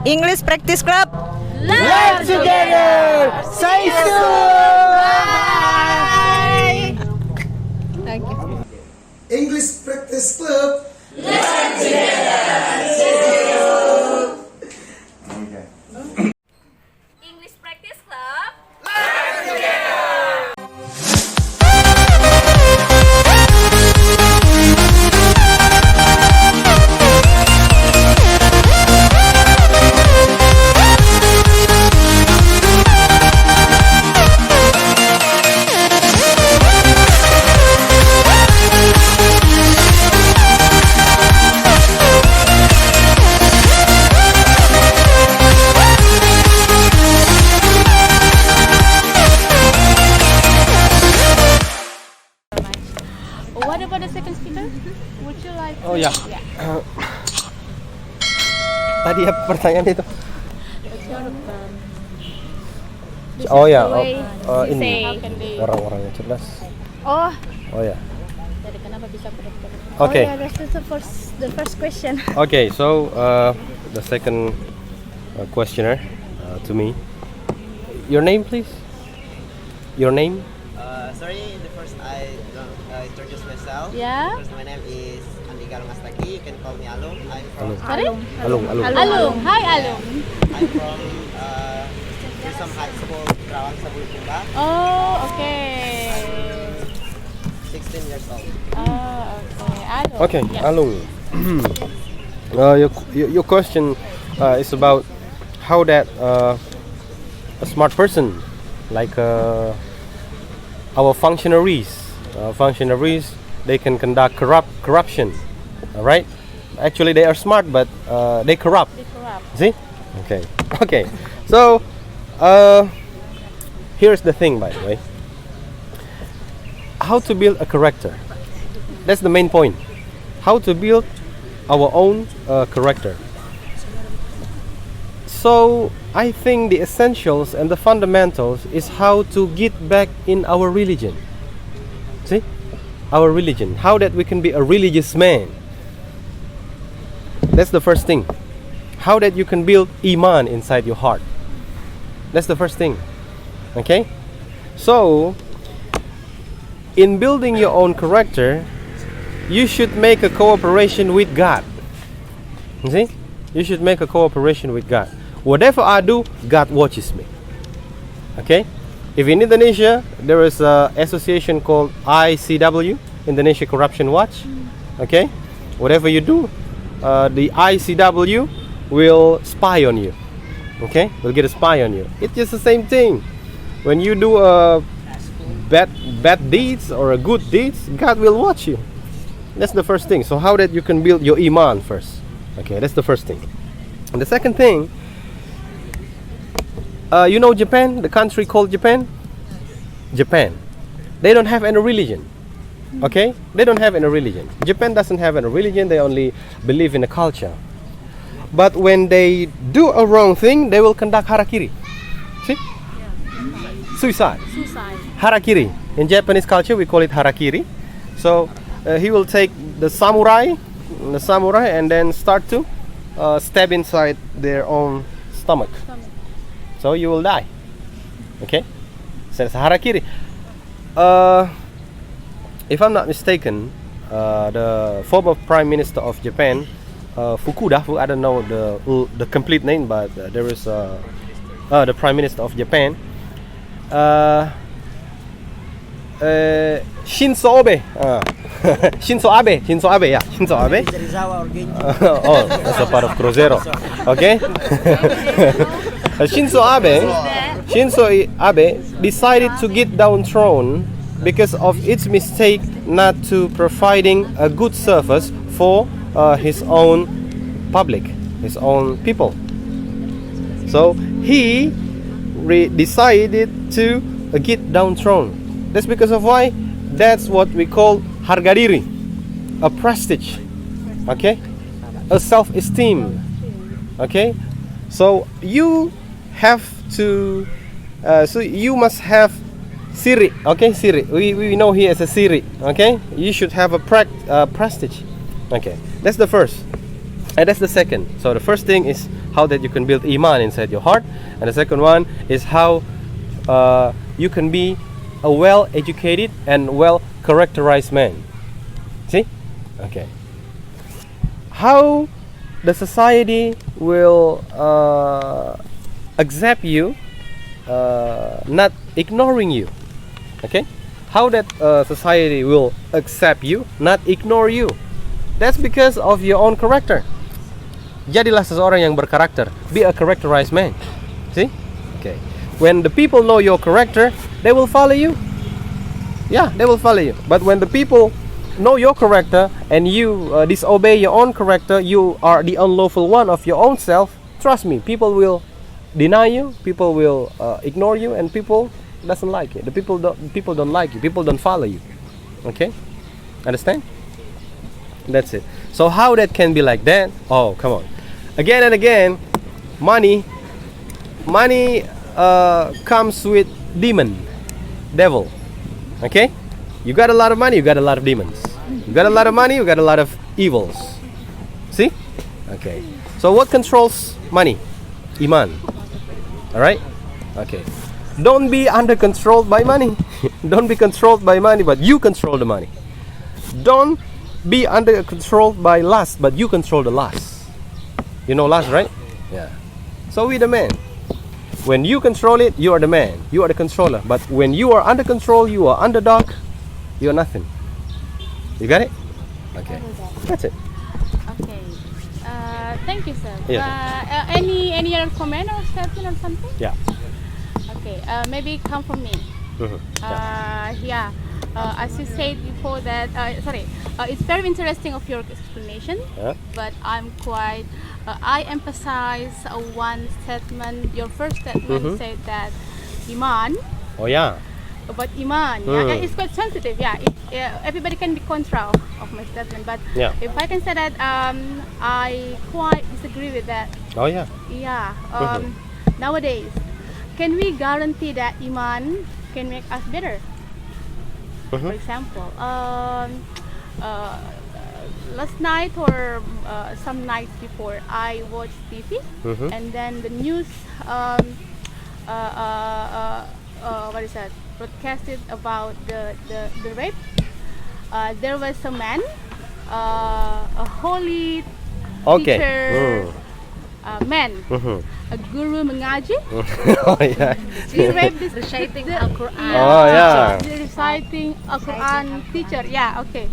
English Practice Club. Learn together. Say soon. Bye. Thank you. English Practice Club. Learn together. Okay. English Practice Club. What about the second speaker? Would you like to? Oh ya. Tadi apa pertanyaan itu? Oh ya, ini orang-orang yang cerdas. Oh. Oh ya. Jadi kenapa bisa berat-berat? Okay. Oh, yeah, that's the first question. Okay, so the second questioner to me. Your name, please. Your name? Sorry, the first I introduce myself. Yeah. First, my name is Ners Adhy. You can call me Alung. I'm from Sorry? Alung. Alung. Hi, Alung. I'm from Wisdom High School, Kerawang, Bulukumba. Oh, okay. 16 years old. Oh, okay. Alung. Okay, Yeah. Alung. Your question is about how that a smart person like our functionaries, they can conduct corruption, right? Actually, they are smart, but they corrupt. See? Okay. So, here's the thing, by the way. How to build a character? That's the main point. How to build our own character. So, I think the essentials and the fundamentals is how to get back in our religion. See? Our religion. How that we can be a religious man. That's the first thing. How that you can build iman inside your heart. That's the first thing. Okay? So, in building your own character, you should make a cooperation with God. You see? You should make a cooperation with God. Whatever I do, God watches me. Okay? If in Indonesia, there is an association called ICW, Indonesia Corruption Watch. Okay? Whatever you do, the ICW will spy on you. Okay? Will get a spy on you. It's just the same thing. When you do a bad deeds or a good deeds, God will watch you. That's the first thing. So how that you can build your iman first. Okay, that's the first thing. And the second thing, you know Japan, the country called Japan? Japan. They don't have any religion. Okay? They don't have any religion. Japan doesn't have any religion. They only believe in a culture. But when they do a wrong thing, they will conduct harakiri. See? Suicide. Harakiri. In Japanese culture, we call it harakiri. So he will take the samurai and then start to stab inside their own stomach. So you will die. Okay? So it's harakiri. If I'm not mistaken, the former Prime Minister of Japan, Fukuda, who I don't know the complete name, but there is the Prime Minister of Japan, Shinzo Abe. Shinzo Abe, yeah. Shinzo Abe. Oh, that's a part of Cruzeiro. Okay? Shinzo Abe decided to get downtrodden because of its mistake not to providing a good service for his own public, his own people. So he decided to get downtrodden. That's because of why? That's what we call harga diri, a prestige, okay, a self-esteem, okay. So you have to, so you must have siri, okay, siri. We know here as a siri, okay. You should have a prestige, okay. That's the first, and that's the second. So the first thing is how that you can build iman inside your heart, and the second one is how you can be a well-educated and well-characterized man. See? Okay. How the society will accept you, not ignoring you. Okay? How that society will accept you, not ignore you. That's because of your own character. Jadilah seseorang yang berkarakter. Be a characterized man. See? Okay. When the people know your character, they will follow you. Yeah, they will follow you. But when the people know your character and you disobey your own character, you are the unlawful one of your own self. Trust me, people will deny you. People will ignore you, and people doesn't like you. The people don't like you. People don't follow you. Okay? Understand? That's it. So how that can be like that? Oh, come on. Again and again, money comes with devil. Okay? You got a lot of money, you got a lot of demons. You got a lot of money, you got a lot of evils. See? Okay. So what controls money? Iman. Alright? Okay. Don't be under controlled by money. Don't be controlled by money, but you control the money. Don't be under control by lust, but you control the lust. You know lust, right? Yeah. So we the man. When you control it, you are the man. You are the controller. But when you are under control, you are underdog. You are nothing. You got it? Okay. That's it. Okay. Thank you, sir. Yeah. Any other comment or statement or something? Yeah. Okay. Maybe come from me. Mhm. Yeah. As you said before that, it's very interesting of your explanation, Yeah. but I emphasize one statement. Your first statement said that iman, Oh yeah. but iman, yeah, it's quite sensitive. Yeah, everybody can be contra of my statement, but Yeah. if I can say that, I quite disagree with that. Oh yeah. Yeah. Nowadays, can we guarantee that iman can make us better? For example, last night or some nights before, I watched TV, and then the news, what is that? Broadcasted about the rape. There was a man, a holy teacher, man, a guru mengaji. Oh yeah. He raped this Reciting Al-Quran. Oh yeah. Reciting Al-Quran teacher. Yeah, okay.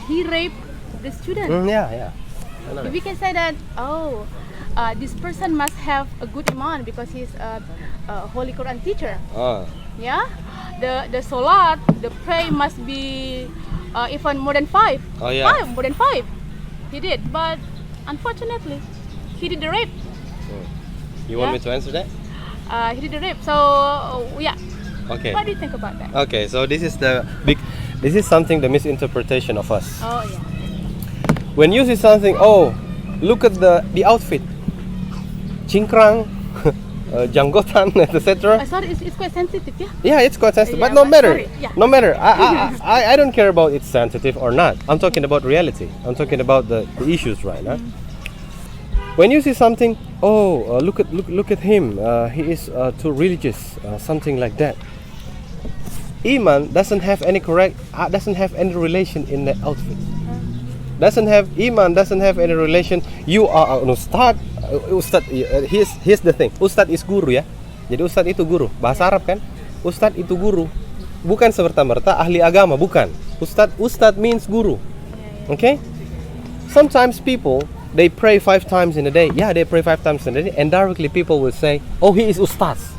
He raped the student. Yeah, yeah. I know. We can say that, this person must have a good iman because he's a holy Quran teacher. Oh. Yeah, the salat, the pray must be even more than 5. Oh, yeah. More than 5. He did, but unfortunately, he did the rape. You want Yeah. me to answer that? He did the rape. So yeah. Okay. What do you think about that? Okay, so this is something, the misinterpretation of us. Oh yeah. When you see something, oh, look at the outfit, cingkrang, janggotan, etc. Sorry, it's quite sensitive, yeah. Yeah, it's quite sensitive, Yeah, but no but matter. sorry, yeah. No matter. I don't care about it's sensitive or not. I'm talking about reality. I'm talking about the issues right now. When you see something, oh, look at him. He is too religious, something like that. Iman doesn't have any relation in that outfit. Iman doesn't have any relation. You are an ustad. Here's the thing. Ustad is guru ya. Jadi ustad itu guru. Bahasa Arab kan? Ustad itu guru. Bukan semerta-merta ahli agama, bukan. Ustad means guru. Okay? Sometimes people, they pray 5 times in a day. Yeah, they pray 5 times in a day, and directly people will say, "Oh, he is ustaz."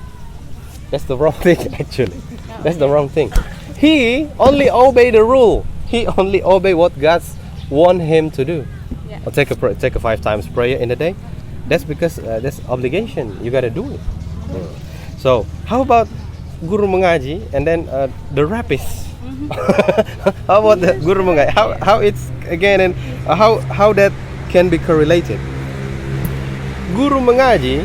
That's the wrong thing, actually. That's the wrong thing. He only obey the rule. He only obey what God want him to do. Yeah. Or take a 5 times prayer in a day. That's because that's obligation. You gotta do it. So how about guru mengaji and then the rapist? How about the guru mengaji? How it's again, and how that can be correlated? Guru mengaji,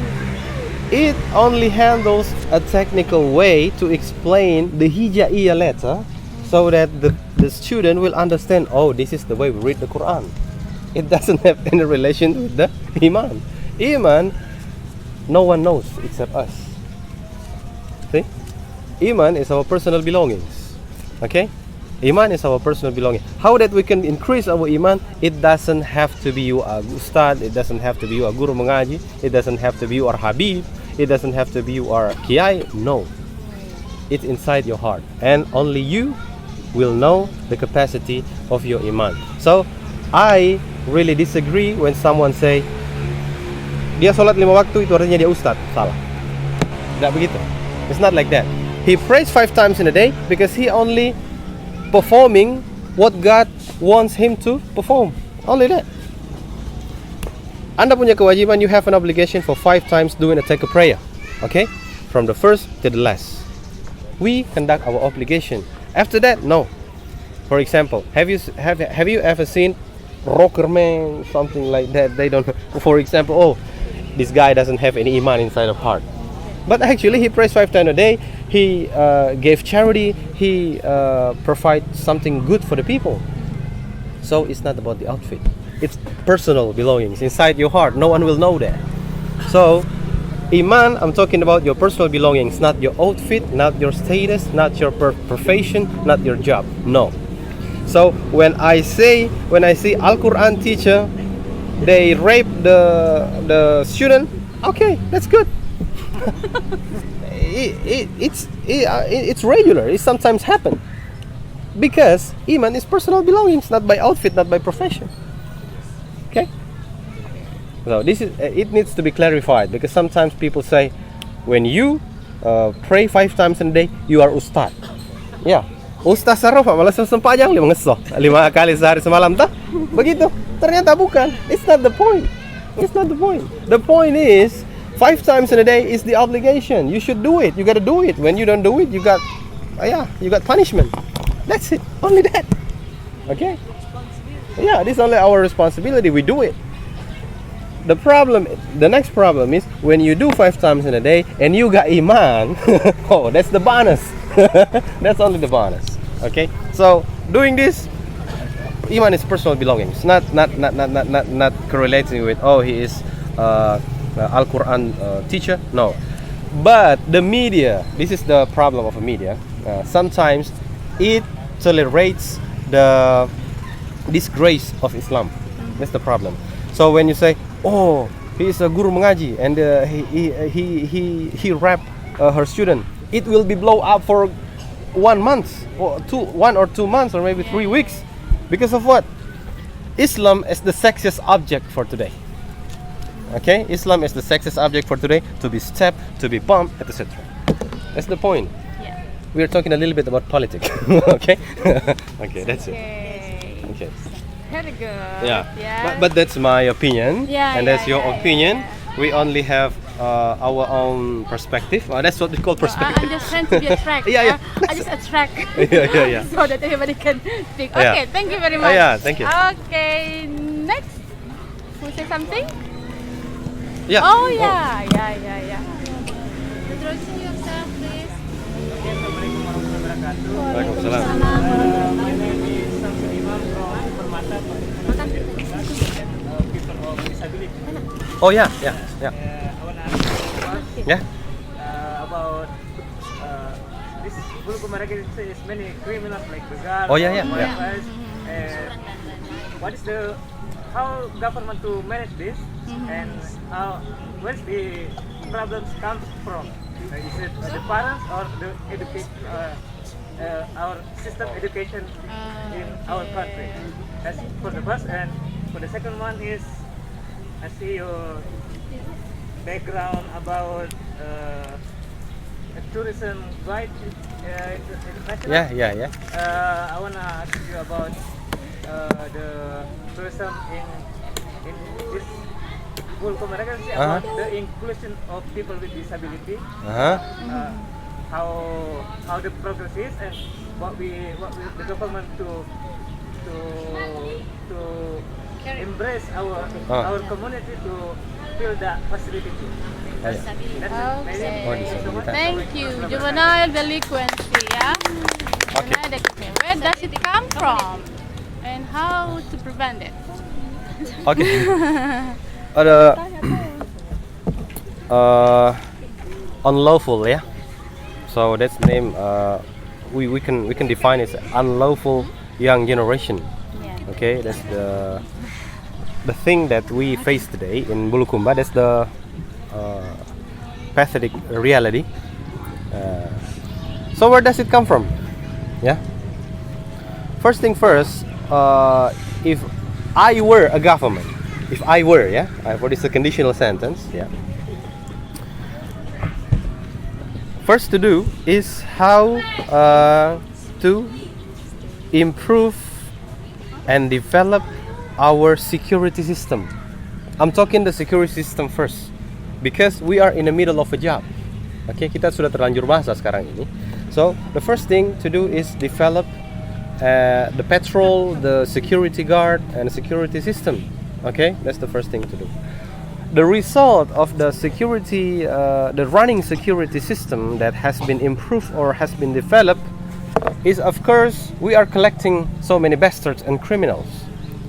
it only handles a technical way to explain the hijaiyah letter, so that the student will understand. Oh, this is the way we read the Quran. It doesn't have any relation with the iman. Iman, no one knows except us. See? Iman is our personal belongings. Okay? Iman is our personal belonging. How that we can increase our iman? It doesn't have to be you a ustad. It doesn't have to be you a guru mengaji. It doesn't have to be you or habib. It doesn't have to be you or kiai. No. It's inside your heart. And only you will know the capacity of your iman. So, I really disagree when someone say, dia sholat 5 waktu itu artinya dia ustad. Salah. Tidak begitu. It's not like that. He prays 5 times in a day because he only performing what God wants him to perform. Only that. Anda punya kewajiban, you have an obligation for 5 times doing a take a prayer. Okay? From the first to the last. We conduct our obligation. After that, no. For example, have you ever seen rocker man, something like that? They don't. For example, oh, this guy doesn't have any iman inside of heart. But actually, he prays 5 times a day. He gave charity. He provides something good for the people. So it's not about the outfit. It's personal belongings inside your heart. No one will know that. So, iman, I'm talking about your personal belongings, not your outfit, not your status, not your profession, not your job. No. So when I see Al-Quran teacher, they rape the student. Okay, that's good. It's regular. It sometimes happen because iman is personal belongings, not by outfit, not by profession. Okay. So this is it needs to be clarified because sometimes people say when you pray 5 times in a day you are ustad. Ya, ustaz saraf malah sempajang 5 ngesoh 5 kali sehari semalam tah. Begitu. Ternyata bukan. It's not the point. It's not the point. The point is 5 times in a day is the obligation. You should do it. You got to do it. When you don't do it, you got punishment. That's it. Only that. Okay? Yeah, this is only our responsibility. We do it. The next problem is when you do 5 times in a day and you got iman. Oh, that's the bonus. That's only the bonus. Okay? So, doing this, iman is personal belongings, not correlating with he is Al-Quran teacher. No. But the media, this is the problem of the media. Sometimes it tolerates the disgrace of Islam. That's the problem. So when you say, oh, he is a guru mengaji and he rap her student, it will be blow up for 1 month or 1 or 2 months or maybe 3 weeks because of what? Islam is the sexiest object for today. Okay, Islam is the sexiest object for today, to be stepped, to be bumped, etc. That's the point. Yeah. We are talking a little bit about politics. Okay. Okay, that's it. Okay. Very good. Yeah. Yeah. But that's my opinion. Yeah, And that's yeah, your yeah, opinion. yeah. We only have our own perspective. That's what we call perspective. I'm just trying to be attract. Yeah. I just attract. Yeah. So that everybody can speak. Yeah. Okay, thank you very much. Yeah, thank you. Okay, next. Who say something? Yeah. Oh yeah. Introducing yourself, please. Assalamualaikum warahmatullahi wabarakatuh. Waalaikumsalam. My name is Samsul Imam from Permata, people of disability. Oh yeah. I want to ask you Yeah. about this Bulukumba is many criminals like begal. Oh, yeah. What is how government to manage this and where's the problems comes from? Is it the parents or the education? Our system education in our country. That's for the first, and for the second one is I see your background about a tourism guide international. Yeah. I wanna ask you about the tourism in this Bulukumba about the inclusion of people with disability. How the progress is and what the government to embrace our community to feel that facility too. That's it. Thank you. Juvenile delinquency, yeah? Juvenile delinquency. Where does it come from? And how to prevent it? Okay. unlawful, yeah. So that's the name. We can define it as unlawful young generation. Yeah. Okay, that's the thing that we face today in Bulukumba. That's the pathetic reality. So where does it come from? Yeah. First thing first, if I were a government, yeah, for this is a conditional sentence, yeah. First to do is how to improve and develop our security system. I'm talking the security system first because we are in the middle of a job. Okay, kita sudah terlanjur masa sekarang ini. So the first thing to do is develop the patrol, the security guard, and the security system. Okay, that's the first thing to do. The result of the security, the running security system that has been improved or has been developed is, of course, we are collecting so many bastards and criminals.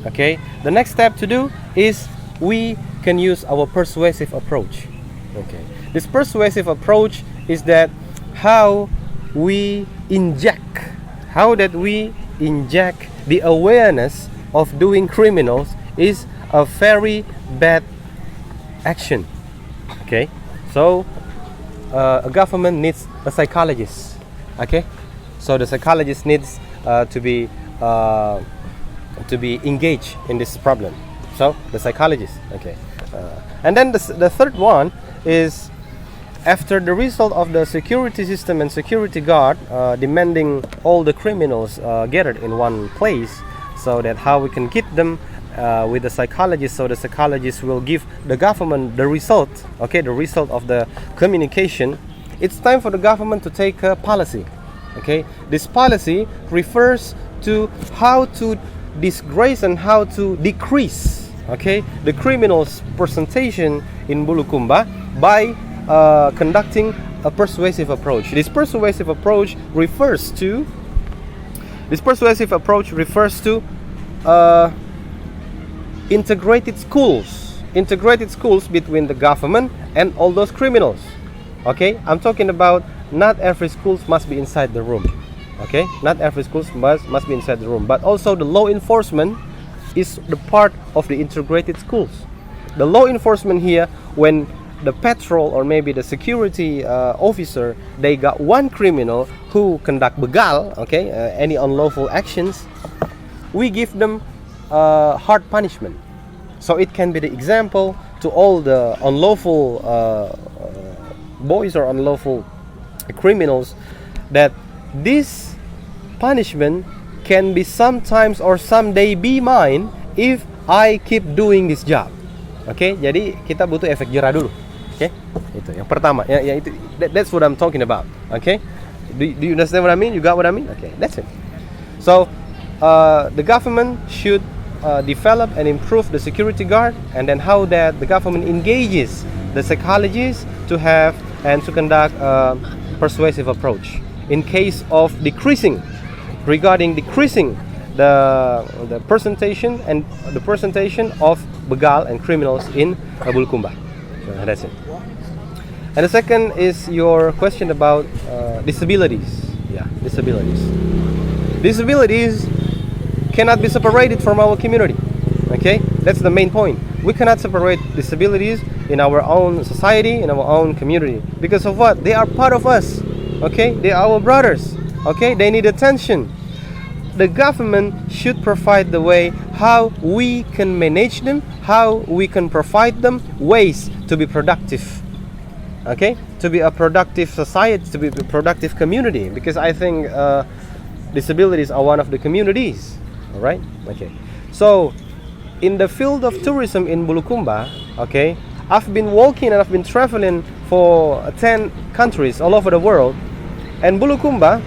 Okay, the next step to do is we can use our persuasive approach. Okay, this persuasive approach is that how we inject the awareness of doing criminals is a very bad action. Okay, so a government needs a psychologist. Okay, so the psychologist needs to be engaged in this problem. So the psychologist. Okay, and then the third one is after the result of the security system and security guard demanding all the criminals gathered in one place, so that how we can get them with the psychologist, so the psychologist will give the government the result, okay, the result of the communication. It's time for the government to take a policy. Okay, this policy refers to how to disgrace and how to decrease, okay, the criminals' presentation in Bulukumba by conducting a persuasive approach. This persuasive approach refers to integrated schools between the government and all those criminals. Okay, I'm talking about not every school must be inside the room. Okay, not every school must be inside the room, but also the law enforcement is the part of the integrated schools. The law enforcement here, when the patrol or maybe the security officer, they got one criminal who conduct begal, okay, any unlawful actions, we give them hard punishment. So it can be the example to all the unlawful boys or unlawful criminals that this punishment can be sometimes or someday be mine if I keep doing this job. Okay, jadi kita butuh efek jerah dulu. Okay, itu yang pertama. Ya itu, that's what I'm talking about. Okay, do you understand what I mean? You got what I mean? Okay, that's it. So the government should develop and improve the security guard, and then how that the government engages the psychologists to have and to conduct a persuasive approach in case of decreasing the presentation of begal and criminals in Bulukumba. So that's it. And the second is your question about disabilities. Yeah, disabilities cannot be separated from our community. Okay, that's the main point. We cannot separate disabilities in our own society, in our own community, because of what? They are part of us. Okay, they are our brothers. Okay, they need attention. The government should provide the way how we can manage them, how we can provide them ways to be productive. Okay, to be a productive society, to be a productive community, because I think disabilities are one of the communities. All right. Okay. So in the field of tourism in Bulukumba, okay, I've been walking and I've been traveling for 10 countries all over the world, and Bulukumba,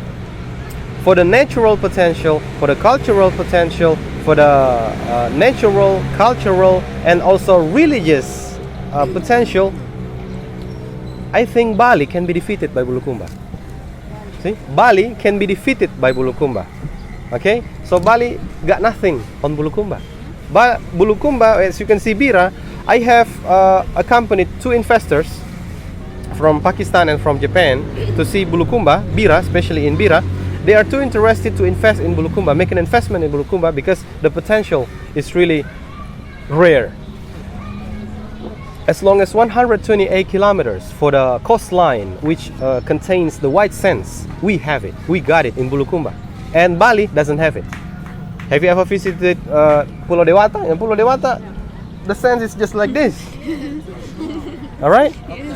for the natural potential, for the cultural potential, for the natural, cultural, and also religious potential, I think Bali can be defeated by Bulukumba. See, Bali can be defeated by Bulukumba. Okay, so Bali got nothing on Bulukumba. But Bulukumba, as you can see, Bira, I have accompanied two investors from Pakistan and from Japan to see Bulukumba, Bira, especially in Bira, they are too interested to invest in Bulukumba, make an investment in Bulukumba because the potential is really rare. As long as 128 kilometers for the coastline, which contains the white sands, we have it. We got it in Bulukumba. And Bali doesn't have it. Have you ever visited Pulau Dewata? In Pulau Dewata, the sands is just like this. All right?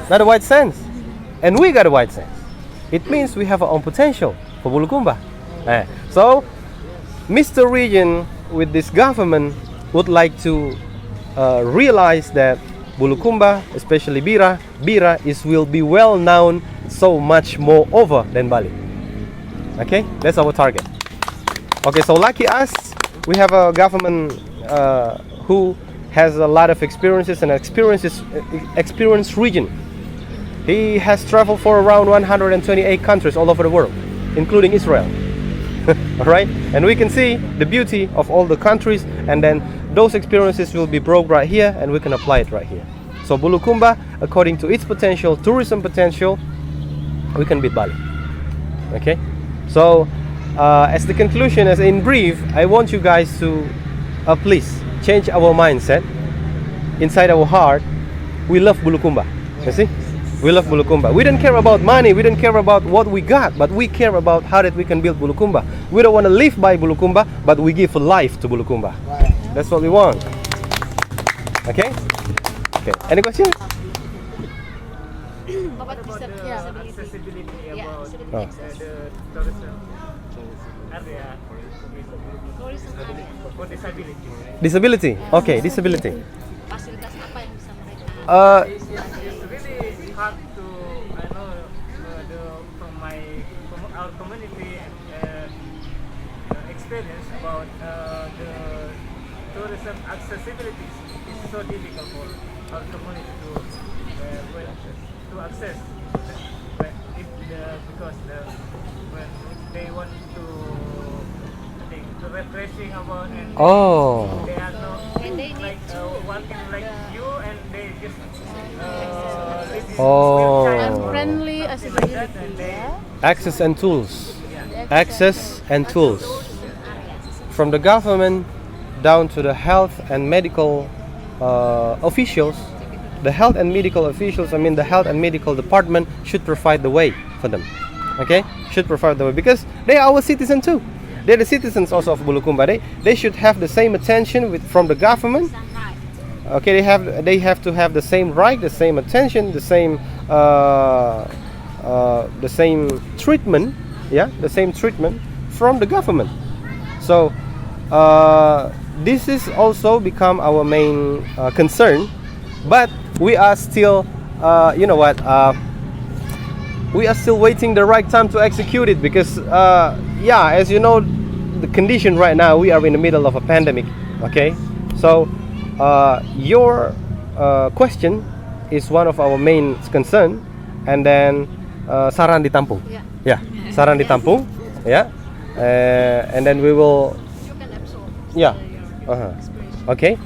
Not a white sands. And we got a white sands. It means we have our own potential for Bulukumba. So, Mr. Region with this government would like to realize that Bulukumba, especially Bira will be well known so much more over than Bali. Okay, that's our target. Okay, so lucky us, we have a government who has a lot of experiences and experienced region. He has traveled for around 128 countries all over the world, including Israel. All right, and we can see the beauty of all the countries, and then those experiences will be brought right here, and we can apply it right here. So Bulukumba, according to its potential, tourism potential, we can beat Bali. Okay, so as the conclusion, as in brief, I want you guys to please change our mindset. Inside our heart, we love Bulukumba. You see? We love Bulukumba. We don't care about money, we don't care about what we got, but we care about how that we can build Bulukumba. We don't want to live by Bulukumba, but we give life to Bulukumba. That's what we want. Okay? Okay. Any questions? What about the accessibility about Oh. the tourism area for disability? Disability. Okay, disability. Fasilitas apa yang bisa mereka It's really hard to, I know, from our community experience about the tourism accessibility is so difficult for our community to access. Because when they want to refreshing about and they are not like walking like you, and they just Friendly accessibility. and they Access and tools. Access and tools. From the government down to the health and medical officials, the health and medical department should provide the way for them. Okay? Should provide the way, because they are our citizens too. They're the citizens also of Bulukumba. They should have the same attention from the government. Okay, they have to have the same right, the same attention, the same treatment. Yeah, the same treatment from the government. So this is also become our main concern. But we are still, we are still waiting the right time to execute it, because as you know, the condition right now, we are in the middle of a pandemic. Okay, so your question is one of our main concern, and then saran ditampung. Yeah, saran ditampung. Yeah, and then we will. Yeah. Okay.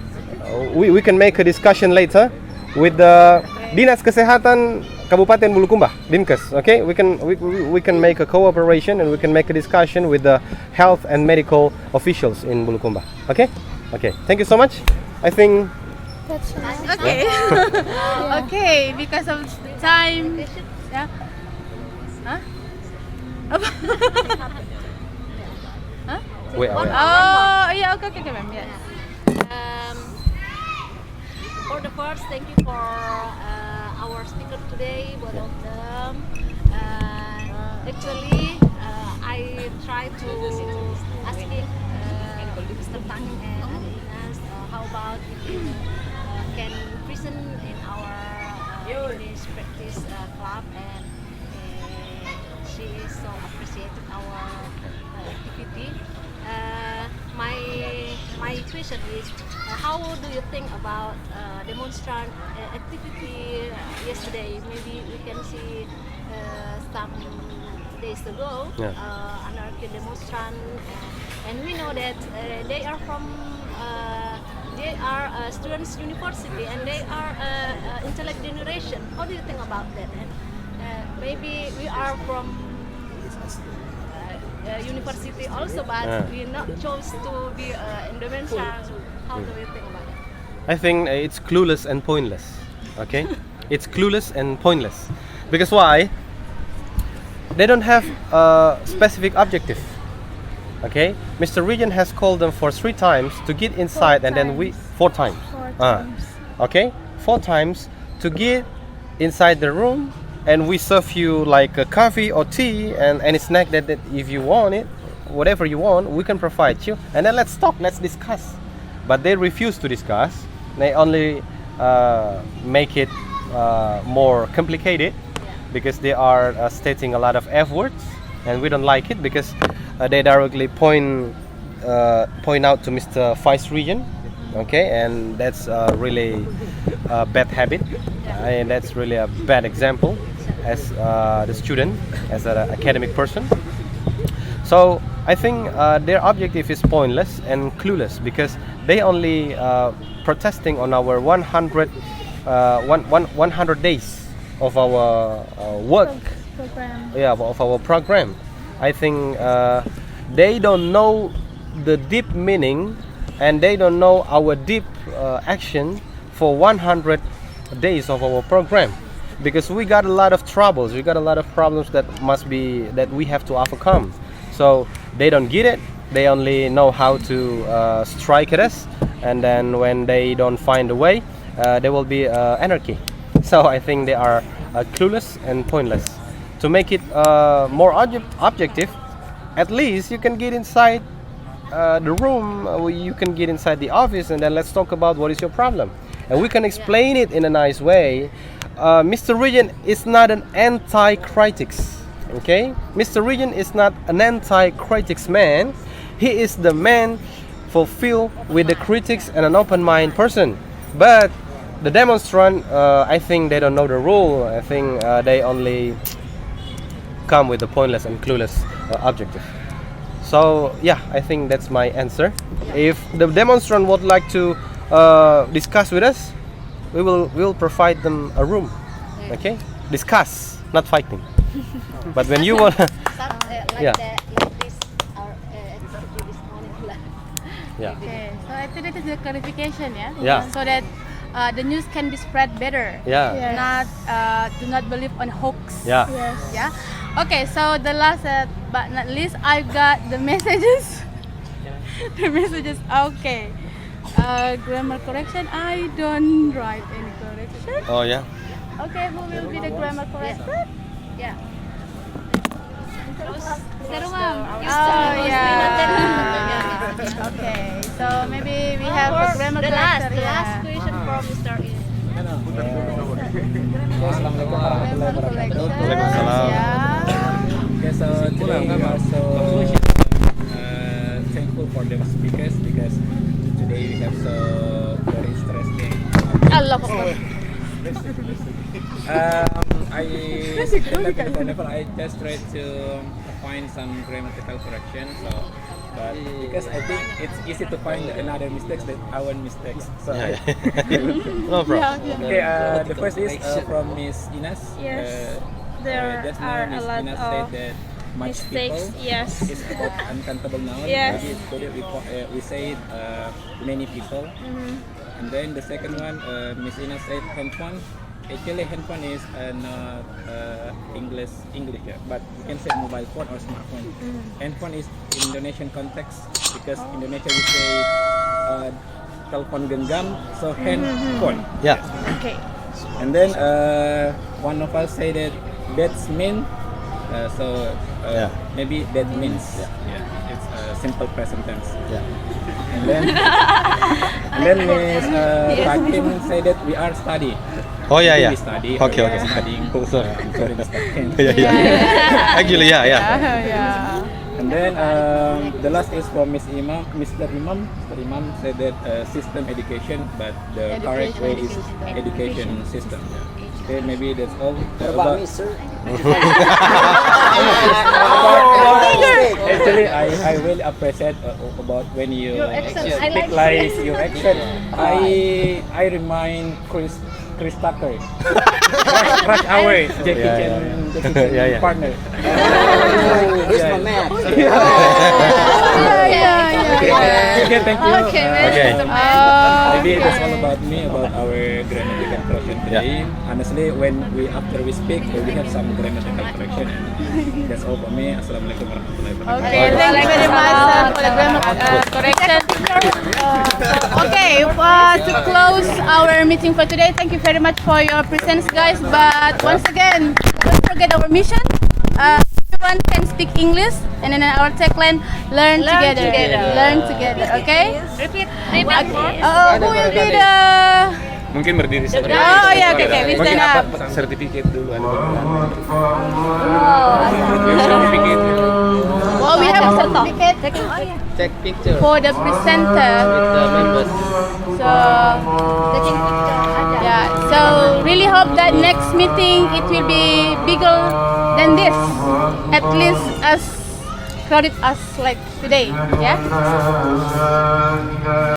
We can make a discussion later with the Dinas Kesehatan Kabupaten Bulukumba, Dinkes. Okay, we can make a cooperation, and we can make a discussion with the health and medical officials in Bulukumba. Okay, okay. Thank you so much. I think. Okay. Okay, because of time. Yeah. Huh? Wait. Oh, yeah. Okay, ma'am. Yes. For the first, thank you for our speaker today, both of them. Actually, I try to asking Mr. Tang and Adinas how about if you can present in our English practice club, and she is so appreciated our activity. My question is, how do you think about demonstrant activity yesterday? Maybe we can see some days ago, anarchy demonstrant, and we know that they are from they are students university and they are intellect generation. How do you think about that? And maybe we are from university also, but we not chose to be Indonesia. How do you think about that? I think it's clueless and pointless. Okay, it's clueless and pointless. Because why? They don't have a specific objective. Okay, Mr. Regent has called them for 3 times to get inside, and then we 4 times. 4 times. Okay, 4 times to get inside the room, and we serve you like a coffee or tea and any snack that if you want it, whatever you want, we can provide you. And then let's talk, let's discuss. But they refuse to discuss. They only make it more complicated because they are stating a lot of F words, and we don't like it because they directly point out to Mr. Vice Regent. Okay, and that's really a bad habit, and that's really a bad example as the student, as an academic person. So I think their objective is pointless and clueless because they only protesting on our 100 days of our work, Program. of our program. I think they don't know the deep meaning, and they don't know our deep action for 100 days of our program, because we got a lot of troubles, we got a lot of problems that we have to overcome. So they don't get it. They only know how to strike at us, and then when they don't find a way, there will be anarchy. So I think they are clueless and pointless. To make it more objective, at least you can get inside the room, you can get inside the office, and then let's talk about what is your problem, and we can explain it in a nice way. Mr. Regent is not an anti-critics. Okay, Mr. Regent is not an anti-critics man. He is the man fulfilled with the critics and an open mind person. But the demonstrant, I think they don't know the rule. I think they only come with the pointless and clueless objective. So yeah, I think that's my answer. If the demonstrant would like to discuss with us, we'll provide them a room. Okay, discuss, not fighting. But when you want, Like Yeah. this our activity this morning. yeah, Okay, so I think that is the clarification, yeah. Yeah. So that the news can be spread better. yeah, Not do not believe on hoax. yeah. Yeah. Okay, so the last but not least, I got the messages. The messages. Okay. Grammar correction. I don't write any correction. Oh yeah. Okay, who will be the grammar corrector? Yeah. Sarumam. Oh, yeah. Okay, so maybe we have a grammar the corrector. last question from Mr. Grammar corrector. Waalaikumsalam. Yeah. Okay, so today we are so thankful for the speakers because today we have so very interesting. Allah. I just tried to find some grammatical correction. So, but because I think it's easy to find another mistakes than our mistakes. So, No problem. okay. The first is from Miss Ines. Yes, there just are now a Miss lot Ines of said that much mistakes. people Yes. is about uncountable noun. Yes. Today we say many people. And then the second one, Miss Ina said handphone. Actually, handphone is not English, yeah. But you can say mobile phone or smartphone. Handphone is Indonesian context because Indonesia we say telepon genggam, so handphone. Yeah. Okay. And then one of us say that that's mean. Yeah. Maybe that means. Yeah. It's simple present tense. Yeah. And then Miss Takin say that we are study. Oh yeah, yeah. We study. Okay, we okay. are studying. Sorry. I'm sorry, Miss Takin. Yeah, yeah. Actually, yeah, yeah. Yeah. And then the last is for Mr. Imam. Mr. Imam said that system education, but the correct way is education system. Okay, maybe that's all. About me, sir. Actually, I really appreciate about when you speak like your accent. I remind Chris Tucker. Rush Hour, Jackie Chan partner. Who's my man? Okay, thank you. Okay. Maybe that's all about me, about our grammatical correction today. Honestly, when after we speak, we have some grammatical correction. And that's all for me. Assalamualaikum warahmatullahi wabarakatuh. Okay, thank you very much for the grammar correction. Okay, to close our meeting for today, thank you very much for your presence, guys. But once again, don't forget our mission. Everyone can speak English, and then our tagline: learn together. Learn together. Okay. Repeat Who will be the? Mungkin berdiri saja. Oh ya, okay, we stand up. Sertifikat dulu ada. Oh, we have a certificate Take picture for the presenter. with the members. So, yeah. So really hope that next meeting it will be bigger than this. At least as crowded as like today. Yeah.